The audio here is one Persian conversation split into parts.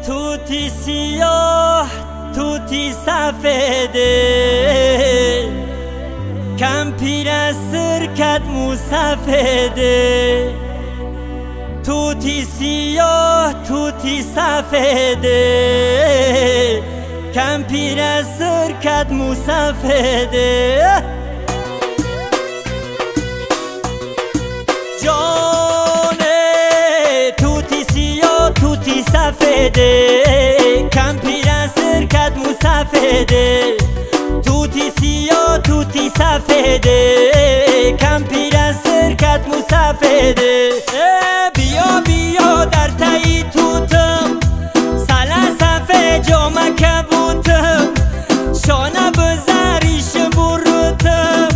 توتی سیاه توتی سفیده کم پیر از سرکت مو سفیده توتی سیاه توتی سفیده کم پیر از سرکت مو سفیده توتی سفیده کم پیر از سرکت مو سفیده توتی سیاه توتی سفیده کم پیر از سرکت مو سفیده بیا بیا در تایی توتم سلا سفه جامه کبوتم شانه بزریش بروتم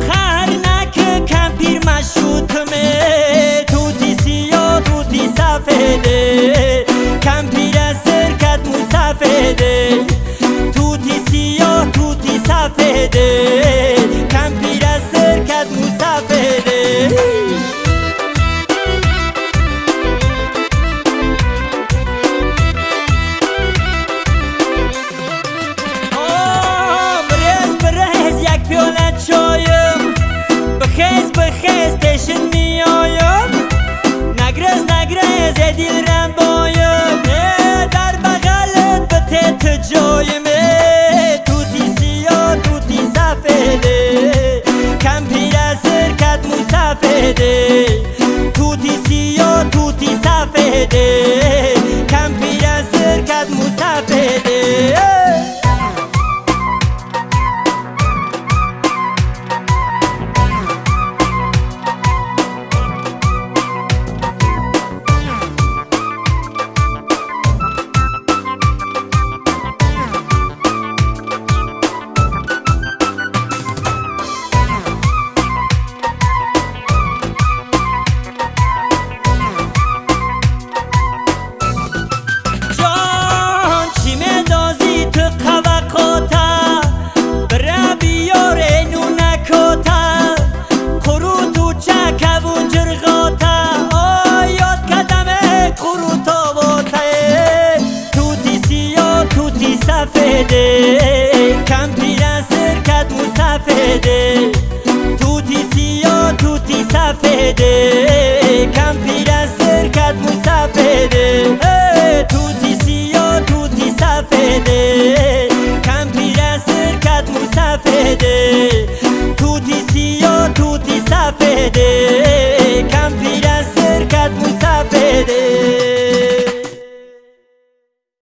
خر نکه کم پیر مشوتمه توتی سیاه توتی سفیده کم پیر از سرکت مو سفیده توتی سیاه توتی سفیده کم پیر از سرکت مو سفیده برز یک پیاله چایم بخیز بخیز تشن میایم نگرز دل رم بایم در بغلت به تت جایم توتی سیاه توتی سفیده کم پیر از سرکت مو سفیده توتی سیاه توتی سفیده کم پیر از سرکت مو سفیده کم پیر از سرکت مو سفیده توتی سیاه توتی سفیده کم پیر از